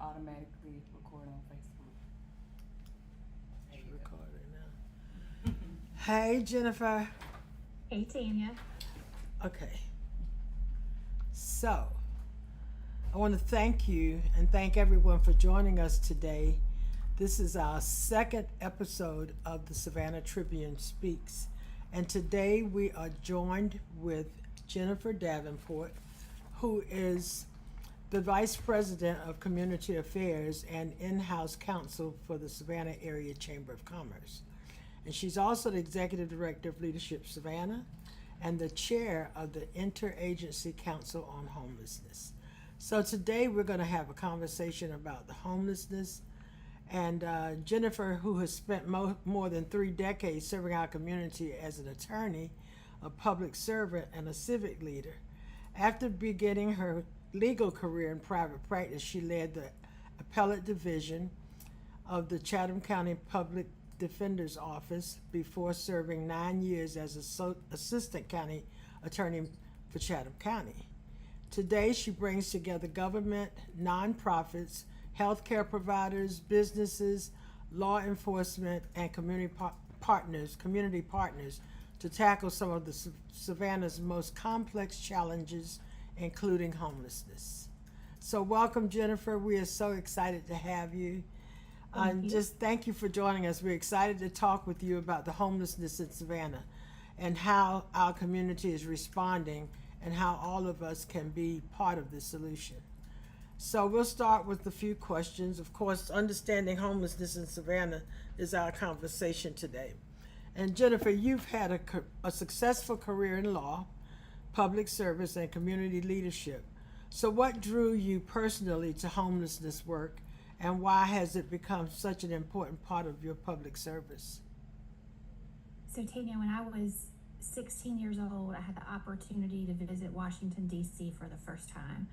automatically record on Facebook. There you go. Recording now. Hey, Jennifer. Hey, Tanya. Okay. So, I want to thank you and thank everyone for joining us today. This is our second episode of the Savannah Tribune Speaks. And today we are joined with Jennifer Davenport, who is the Vice President of Community Affairs and in-house counsel for the Savannah Area Chamber of Commerce. And she's also the Executive Director of Leadership Savannah and the Chair of the Interagency Council on Homelessness. So today we're going to have a conversation about the homelessness. And Jennifer, who has spent more than 3 decades serving our community as an attorney, a public servant, and a civic leader. After beginning her legal career in private practice, she led the appellate division of the Chatham County Public Defender's Office before serving 9 years as assistant county attorney for Chatham County. Today, she brings together government, nonprofits, healthcare providers, businesses, law enforcement, and community partners to tackle some of the Savannah's most complex challenges, including homelessness. So welcome, Jennifer. We are so excited to have you. Just thank you for joining us. We're excited to talk with you about the homelessness in Savannah and how our community is responding and how all of us can be part of the solution. So we'll start with a few questions. Of course, understanding homelessness in Savannah is our conversation today. And Jennifer, you've had a successful career in law, public service, and community leadership. So what drew you personally to homelessness work, and why has it become such an important part of your public service? So, Tanya, when I was 16 years old, I had the opportunity to visit Washington, D.C. for the first time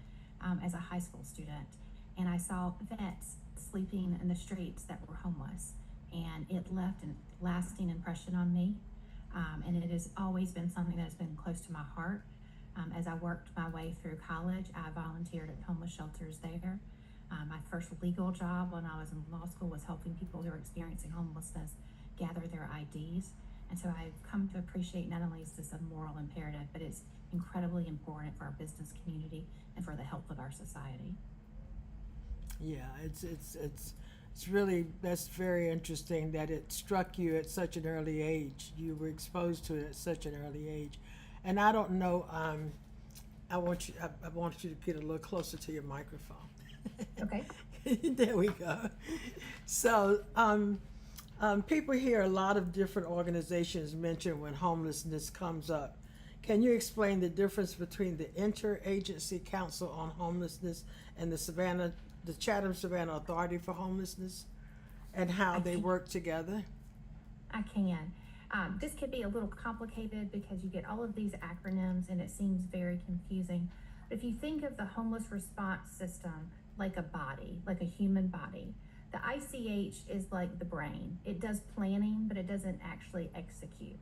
as a high school student. And I saw vets sleeping in the streets that were homeless. And it left a lasting impression on me. And it has always been something that has been close to my heart. As I worked my way through college, I volunteered at homeless shelters there. My first legal job when I was in law school was helping people who are experiencing homelessness gather their IDs. And so I've come to appreciate not only is this a moral imperative, but it's incredibly important for our business community and for the health of our society. Yeah, it's really, that's very interesting that it struck you at such an early age. You were exposed to it at such an early age. And I don't know, I want you to get a little closer to your microphone. Okay. There we go. So, people hear a lot of different organizations mentioned when homelessness comes up. Can you explain the difference between the Interagency Council on Homelessness and the Chatham Savannah Authority for Homelessness, and how they work together? I can. This could be a little complicated because you get all of these acronyms and it seems very confusing. But if you think of the homeless response system like a body, like a human body, the ICH is like the brain. It does planning, but it doesn't actually execute.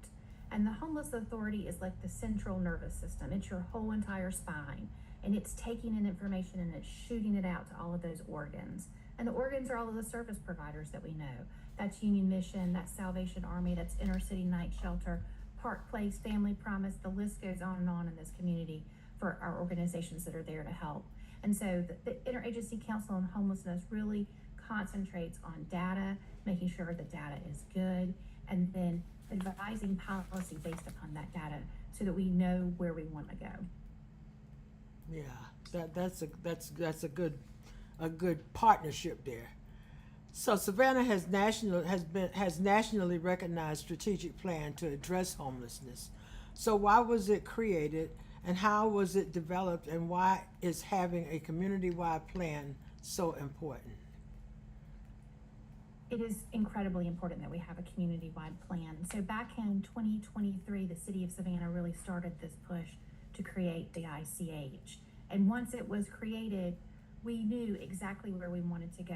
And the Homeless Authority is like the central nervous system. It's your whole entire spine. And it's taking in information and it's shooting it out to all of those organs. And the organs are all of the service providers that we know. That's Union Mission, that's Salvation Army, that's Inner City Night Shelter, Park Place, Family Promise. The list goes on and on in this community for our organizations that are there to help. And so the Interagency Council on Homelessness really concentrates on data, making sure the data is good, and then advising policy based upon that data so that we know where we want to go. Yeah, that's a good partnership there. So Savannah has nationally recognized strategic plan to address homelessness. So why was it created, and how was it developed, and why is having a community-wide plan so important? It is incredibly important that we have a community-wide plan. So back in 2023, the city of Savannah really started this push to create the ICH. And once it was created, we knew exactly where we wanted to go.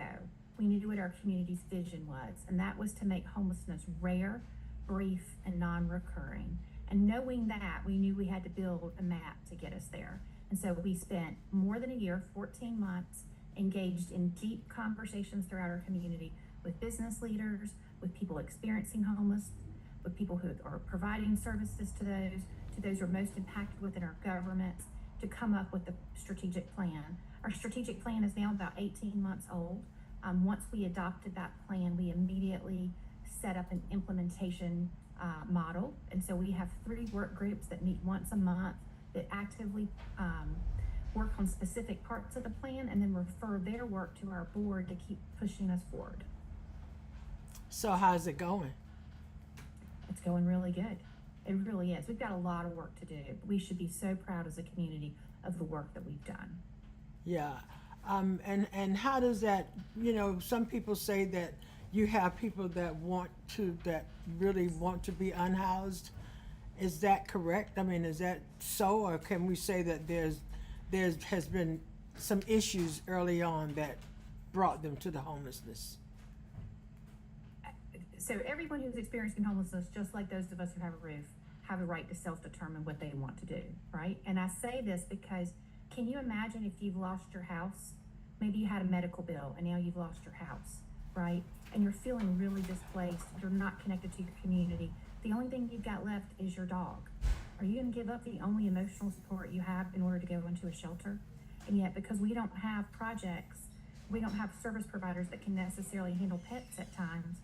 We knew what our community's vision was, and that was to make homelessness rare, brief, and non-recurring. And knowing that, we knew we had to build a map to get us there. And so we spent more than a year, 14 months, engaged in deep conversations throughout our community with business leaders, with people experiencing homeless, with people who are providing services to those who are most impacted within our governments, to come up with a strategic plan. Our strategic plan is now about 18 months old. Once we adopted that plan, we immediately set up an implementation model. And so we have 3 work groups that meet once a month that actively work on specific parts of the plan and then refer their work to our board to keep pushing us forward. So how's it going? It's going really good. It really is. We've got a lot of work to do. We should be so proud as a community of the work that we've done. Yeah. And how does that, some people say that you have people that really want to be unhoused. Is that correct? I mean, is that so, or can we say that there has been some issues early on that brought them to the homelessness? So everyone who's experiencing homelessness, just like those of us who have a roof, have a right to self-determine what they want to do, right? And I say this because, can you imagine if you've lost your house? Maybe you had a medical bill and now you've lost your house, right? And you're feeling really displaced. You're not connected to your community. The only thing you've got left is your dog. Are you going to give up the only emotional support you have in order to go into a shelter? And yet, because we don't have projects, we don't have service providers that can necessarily handle pets at times,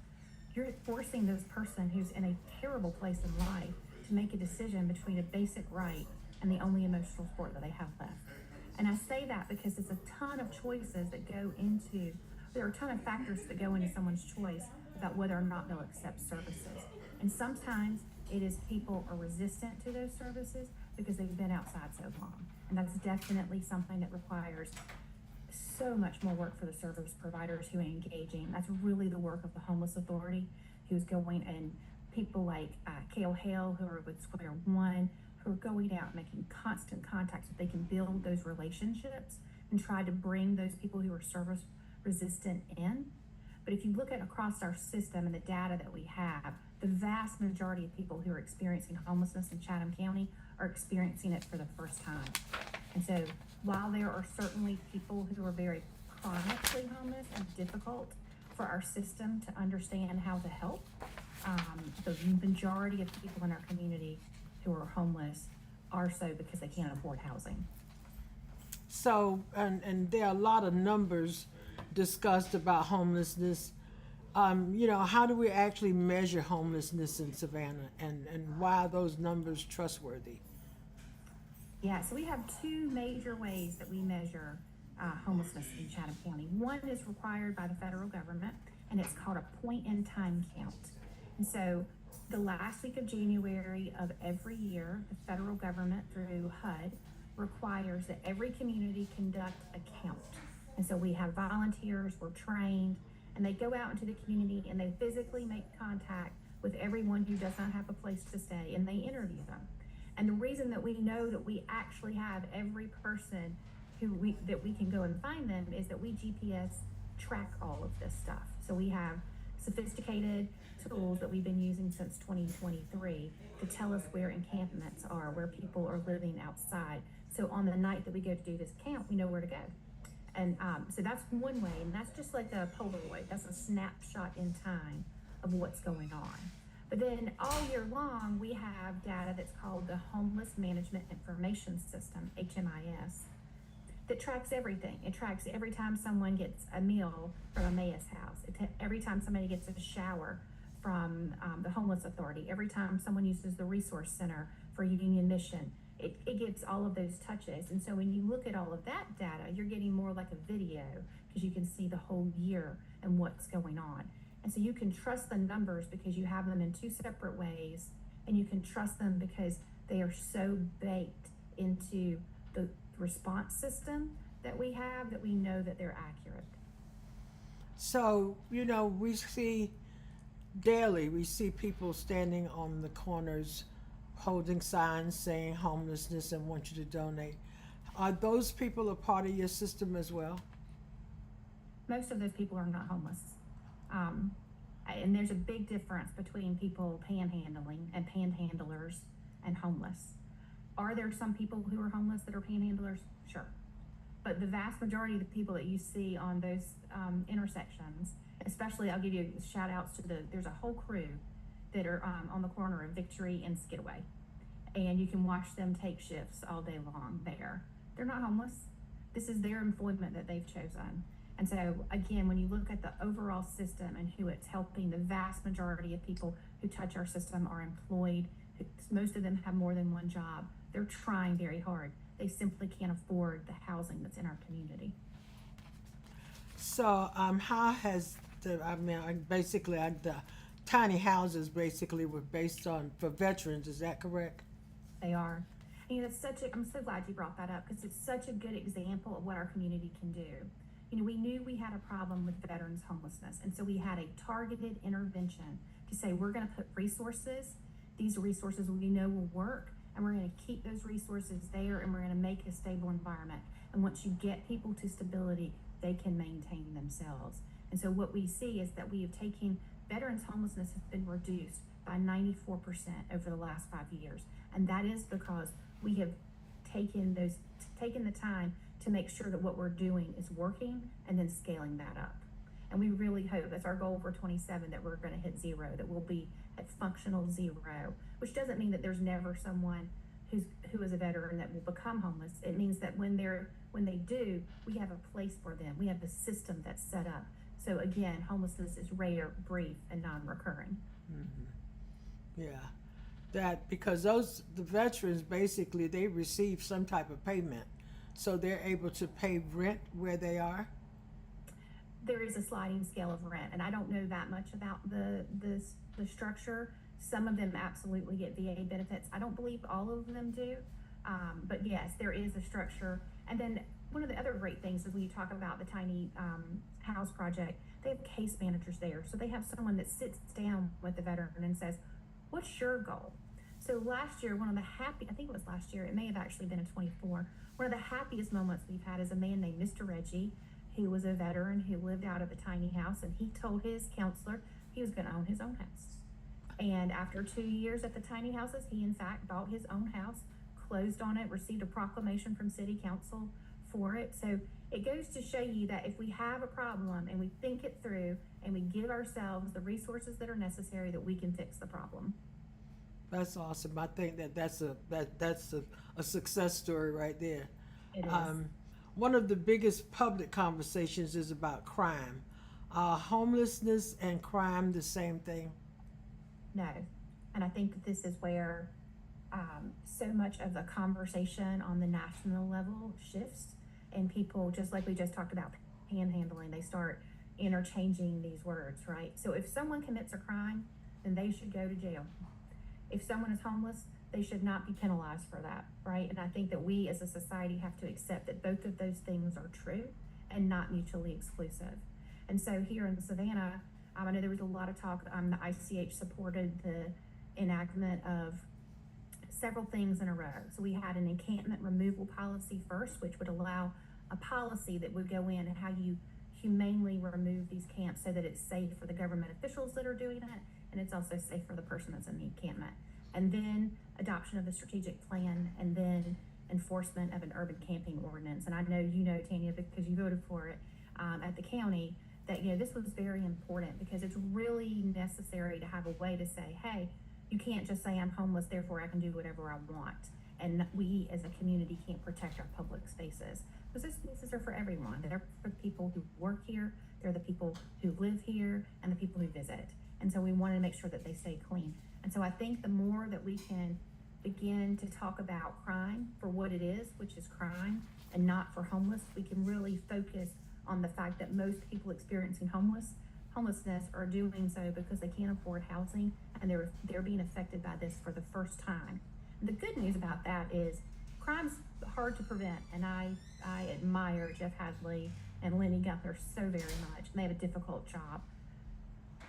you're forcing this person who's in a terrible place in life to make a decision between a basic right and the only emotional support that they have left. And I say that because there's a ton of choices that go into, there are a ton of factors that go into someone's choice about whether or not they'll accept services. And sometimes it is people are resistant to those services because they've been outside so long. And that's definitely something that requires so much more work for the service providers who are engaging. That's really the work of the Homeless Authority, who's going, and people like Kale Hale, who are with Square One, who are going out making constant contact so they can build those relationships and try to bring those people who are service resistant in. But if you look at across our system and the data that we have, the vast majority of people who are experiencing homelessness in Chatham County are experiencing it for the first time. And so while there are certainly people who are very chronically homeless and difficult for our system to understand how to help, the majority of people in our community who are homeless are so because they can't afford housing. So, and there are a lot of numbers discussed about homelessness. How do we actually measure homelessness in Savannah, and why are those numbers trustworthy? Yeah, so we have 2 major ways that we measure homelessness in Chatham County. One is required by the federal government, and it's called a point-in-time count. And so the last week of January of every year, the federal government through HUD requires that every community conduct a count. And so we have volunteers, we're trained, and they go out into the community and they physically make contact with everyone who does not have a place to stay, and they interview them. And the reason that we know that we actually have every person that we can go and find them is that we GPS track all of this stuff. So we have sophisticated tools that we've been using since 2023 to tell us where encampments are, where people are living outside. So on the night that we go to do this count, we know where to go. And so that's one way, and that's just like a Polaroid. That's a snapshot in time of what's going on. But then all year long, we have data that's called the Homeless Management Information System, HMIS, that tracks everything. It tracks every time someone gets a meal from a Emmaus house, every time somebody gets a shower from the Homeless Authority, every time someone uses the Resource Center for Union Mission. It gets all of those touches. And so when you look at all of that data, you're getting more like a video because you can see the whole year and what's going on. And so you can trust the numbers because you have them in 2 separate ways, and you can trust them because they are so baked into the response system that we have that we know that they're accurate. So, we see people standing on the corners holding signs saying homelessness and want you to donate. Are those people a part of your system as well? Most of those people are not homeless. And there's a big difference between people panhandling and panhandlers and homeless. Are there some people who are homeless that are panhandlers? Sure. But the vast majority of the people that you see on those intersections, especially, I'll give you shout outs to there's a whole crew that are on the corner of Victory and Skidway. And you can watch them take shifts all day long there. They're not homeless. This is their employment that they've chosen. And so again, when you look at the overall system and who it's helping, the vast majority of people who touch our system are employed. Most of them have more than one job. They're trying very hard. They simply can't afford the housing that's in our community. So, how has the tiny houses basically were based on for veterans? Is that correct? They are. And I'm so glad you brought that up because it's such a good example of what our community can do. We knew we had a problem with veterans homelessness, and so we had a targeted intervention to say we're going to put resources. These resources we know will work, and we're going to keep those resources there, and we're going to make a stable environment. And once you get people to stability, they can maintain themselves. And so what we see is that we have taken veterans homelessness has been reduced by 94% over the last 5 years, and that is because we have taken the time to make sure that what we're doing is working and then scaling that up. And we really hope, that's our goal for 27, that we're going to hit zero, that we'll be at functional zero, which doesn't mean that there's never someone who is a veteran that will become homeless. It means that when they do, we have a place for them. We have a system that's set up. So again, homelessness is rare, brief, and non-recurring. Mm-hmm. Yeah, that because the veterans basically they receive some type of payment. So they're able to pay rent where they are? There is a sliding scale of rent, and I don't know that much about the structure. Some of them absolutely get VA benefits. I don't believe all of them do, but yes, there is a structure. And then one of the other great things is when you talk about the tiny house project, they have case managers there. So they have someone that sits down with the veteran and says, what's your goal? So last year, I think it was last year, it may have actually been in 24, one of the happiest moments we've had is a man named Mr. Reggie, who was a veteran who lived out of a tiny house, and he told his counselor he was going to own his own house. And after 2 years at the tiny houses, he in fact bought his own house, closed on it, received a proclamation from city council for it. So it goes to show you that if we have a problem and we think it through and we give ourselves the resources that are necessary, that we can fix the problem. That's awesome. I think that's a success story right there. It is. One of the biggest public conversations is about crime. Homelessness and crime the same thing? No. And I think that this is where so much of the conversation on the national level shifts, and people, just like we just talked about panhandling, they start interchanging these words, right? So if someone commits a crime, then they should go to jail. If someone is homeless, they should not be penalized for that, right? And I think that we as a society have to accept that both of those things are true and not mutually exclusive. And so here in Savannah, I know there was a lot of talk, the ICH supported the enactment of several things in a row. So we had an encampment removal policy first, which would allow a policy that would go in and how you humanely remove these camps so that it's safe for the government officials that are doing it, and it's also safe for the person that's in the encampment. And then adoption of the strategic plan, and then enforcement of an urban camping ordinance. And I know you know, Tanya, because you voted for it at the county, that this was very important because it's really necessary to have a way to say, hey, you can't just say I'm homeless, therefore I can do whatever I want. And we as a community can't protect our public spaces. Because those spaces are for everyone. They're for the people who work here, they're the people who live here, and the people who visit. And so we wanted to make sure that they stay clean. And so I think the more that we can begin to talk about crime for what it is, which is crime, and not for homeless, we can really focus on the fact that most people experiencing homelessness are doing so because they can't afford housing, and they're being affected by this for the first time. And the good news about that is crime's hard to prevent, and I admire Jeff Hadley and Lenny Gunther so very much, and they have a difficult job.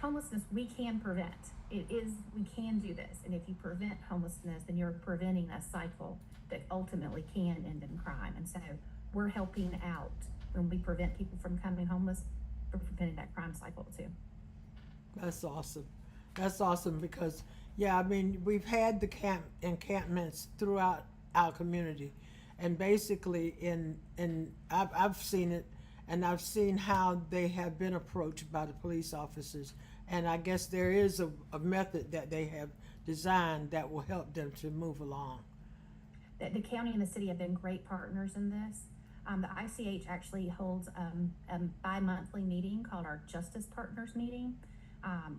Homelessness, we can prevent. We can do this, and if you prevent homelessness, then you're preventing a cycle that ultimately can end in crime. And so we're helping out when we prevent people from becoming homeless, we're preventing that crime cycle too. That's awesome. That's awesome because, we've had the encampments throughout our community, And basically, I've seen it, and I've seen how they have been approached by the police officers. And I guess there is a method that they have designed that will help them to move along. The county and the city have been great partners in this. The ICH actually holds a bi-monthly meeting called our Justice Partners meeting.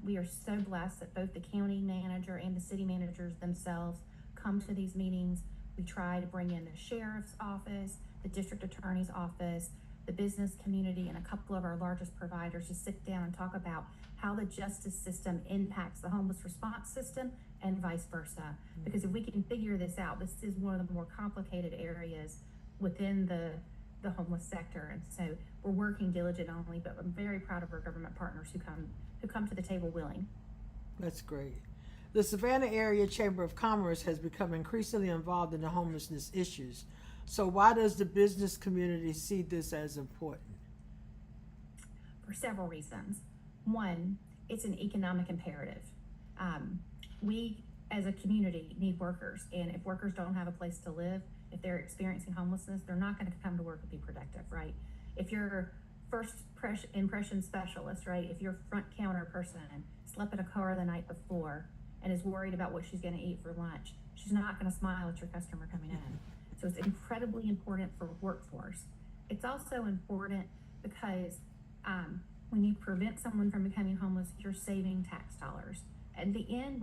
We are so blessed that both the county manager and the city managers themselves come to these meetings. We try to bring in the sheriff's office, the district attorney's office, the business community, and a couple of our largest providers to sit down and talk about how the justice system impacts the homeless response system and vice versa. Because if we can figure this out, this is one of the more complicated areas within the homeless sector. And so we're working diligently, but I'm very proud of our government partners who come to the table willing. That's great. The Savannah Area Chamber of Commerce has become increasingly involved in the homelessness issues. So why does the business community see this as important? For several reasons. One, it's an economic imperative. We as a community need workers, and if workers don't have a place to live, if they're experiencing homelessness, they're not going to come to work and be productive, right? If you're first impression specialist, right? If you're front counter person, slept in a car the night before and is worried about what she's going to eat for lunch, she's not going to smile at your customer coming in. So it's incredibly important for workforce. It's also important because when you prevent someone from becoming homeless, you're saving tax dollars. At the end,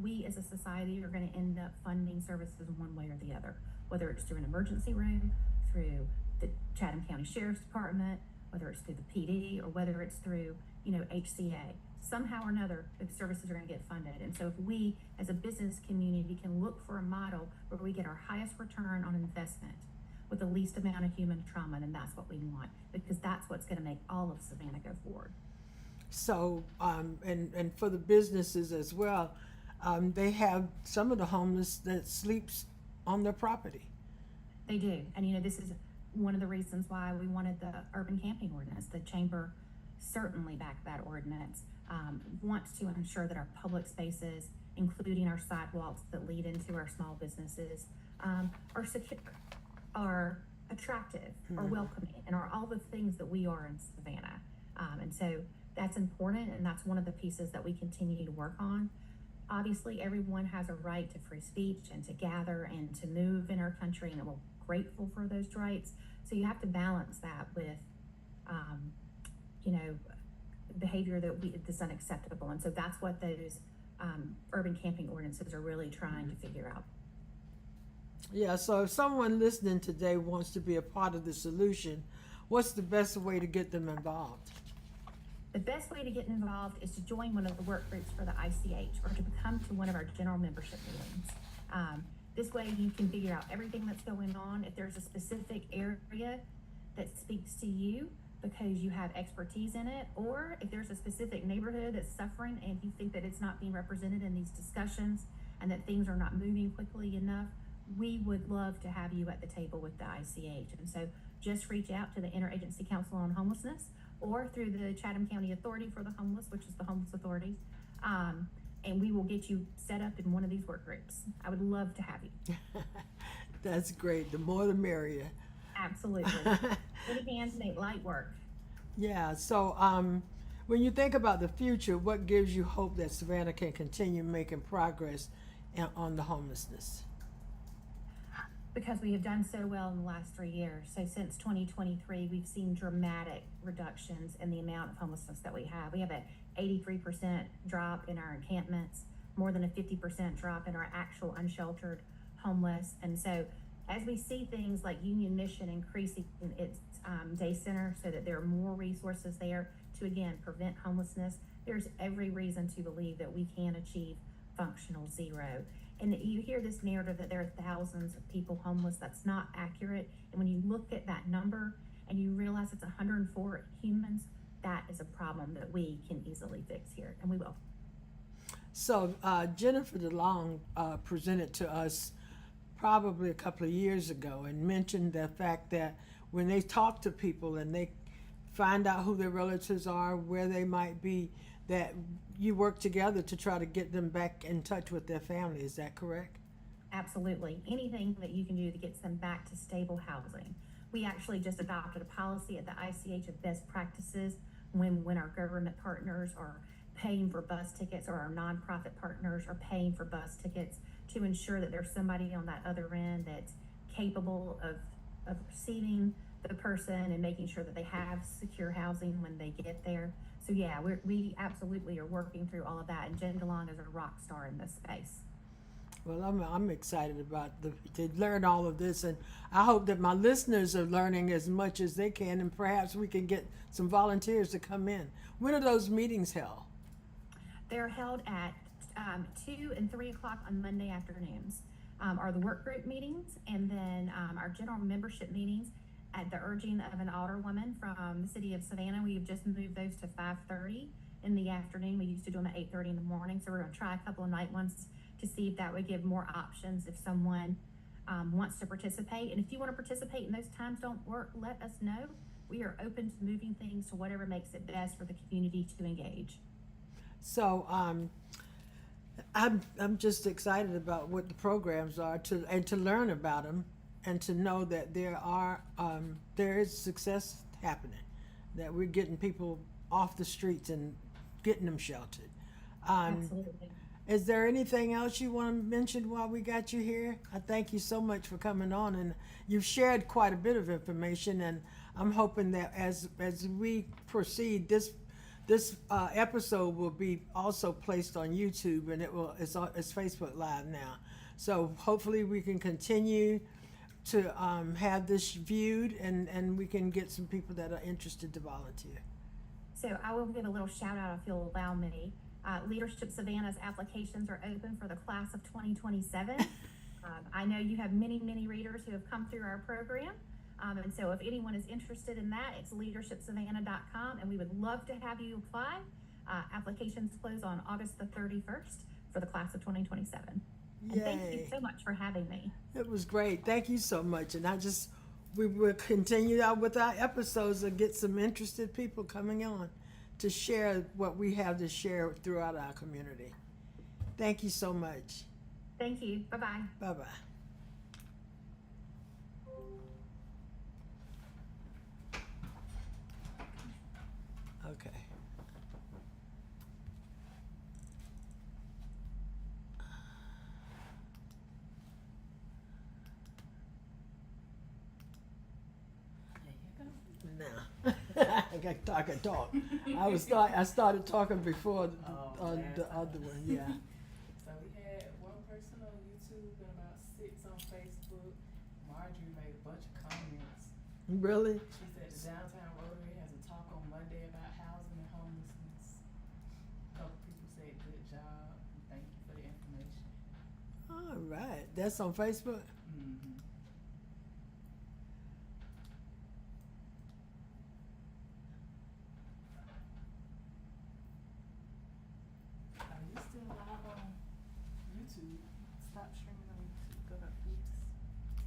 we as a society are going to end up funding services one way or the other, whether it's through an emergency room, through the Chatham County Sheriff's Department, whether it's through the PD, or whether it's through, HCA. Somehow or another, the services are going to get funded. And so if we as a business community can look for a model where we get our highest return on investment with the least amount of human trauma, then that's what we want, because that's what's going to make all of Savannah go forward. So, and for the businesses as well, they have some of the homeless that sleeps on their property. They do. And this is one of the reasons why we wanted the urban camping ordinance. The chamber certainly backed that ordinance, wants to ensure that our public spaces, including our sidewalks that lead into our small businesses, are secure, are attractive, are welcoming, and are all the things that we are in Savannah. And so that's important, and that's one of the pieces that we continue to work on. Obviously, everyone has a right to free speech and to gather and to move in our country, and we're grateful for those rights. So you have to balance that with, behavior that's unacceptable. And so that's what those urban camping ordinances are really trying to figure out. Yeah, so if someone listening today wants to be a part of the solution, what's the best way to get them involved? The best way to get involved is to join one of the work groups for the ICH or to come to one of our general membership meetings. This way you can figure out everything that's going on. If there's a specific area that speaks to you because you have expertise in it, or if there's a specific neighborhood that's suffering and you think that it's not being represented in these discussions and that things are not moving quickly enough, we would love to have you at the table with the ICH. And so just reach out to the Interagency Council on Homelessness or through the Chatham County Authority for the Homeless, which is the Homeless Authority, and we will get you set up in one of these work groups. I would love to have you. That's great. The more the merrier. Absolutely. Many hands make light work. Yeah, so when you think about the future, what gives you hope that Savannah can continue making progress on the homelessness? Because we have done so well in the last 3 years. So since 2023, we've seen dramatic reductions in the amount of homelessness that we have. We have an 83% drop in our encampments, more than a 50% drop in our actual unsheltered homeless. And so as we see things like Union Mission increasing its day center so that there are more resources there to, again, prevent homelessness, there's every reason to believe that we can achieve functional zero. And you hear this narrative that there are thousands of people homeless. That's not accurate. And when you look at that number and you realize it's 104 humans, that is a problem that we can easily fix here, and we will. So Jennifer DeLong presented to us probably a couple of years ago and mentioned the fact that when they talk to people and they find out who their relatives are, where they might be, that you work together to try to get them back in touch with their family. Is that correct? Absolutely. Anything that you can do that gets them back to stable housing. We actually just adopted a policy at the ICH of best practices when our government partners are paying for bus tickets, or our nonprofit partners are paying for bus tickets, to ensure that there's somebody on that other end that's capable of receiving the person and making sure that they have secure housing when they get there. So yeah, we absolutely are working through all of that, and Jen DeLong is a rock star in this space. Well, I'm excited about to learn all of this, and I hope that my listeners are learning as much as they can, and perhaps we can get some volunteers to come in. When are those meetings held? They're held at 2 and 3 o'clock on Monday afternoons. Are the work group meetings, and then our general membership meetings at the urging of an alderwoman from the city of Savannah. We've just moved those to 5:30 in the afternoon. We used to do them at 8:30 in the morning, so we're going to try a couple of night ones to see if that would give more options if someone wants to participate. And if you want to participate and those times don't work, let us know. We are open to moving things to whatever makes it best for the community to engage. So I'm just excited about what the programs are, to learn about them, and to know that there is success happening, that we're getting people off the streets and getting them sheltered. Absolutely. Is there anything else you want to mention while we got you here? I thank you so much for coming on, and you've shared quite a bit of information, and I'm hoping that as we proceed, this episode will be also placed on YouTube, and it's Facebook Live now. So hopefully we can continue to have this viewed, and we can get some people that are interested to volunteer. So I will give a little shout out if you'll allow me. Leadership Savannah's applications are open for the class of 2027. I know you have many, many readers who have come through our program. And so if anyone is interested in that, it's leadershipsavannah.com, and we would love to have you apply. Applications close on August the 31st for the class of 2027. Yay. And thank you so much for having me. It was great. Thank you so much. And we will continue out with our episodes and get some interested people coming on to share what we have to share throughout our community. Thank you so much. Thank you. Bye-bye. Bye-bye. Okay. Now, I can talk. I started talking before on the other one. Yeah. So we had one person on YouTube and about 6 on Facebook. Marjorie made a bunch of comments. Really? She said the downtown Rotary has a talk on Monday about housing and homelessness. A couple people said good job. Thank you for the information. All right. That's on Facebook? Mm-hmm. Are you still live on YouTube? Stop streaming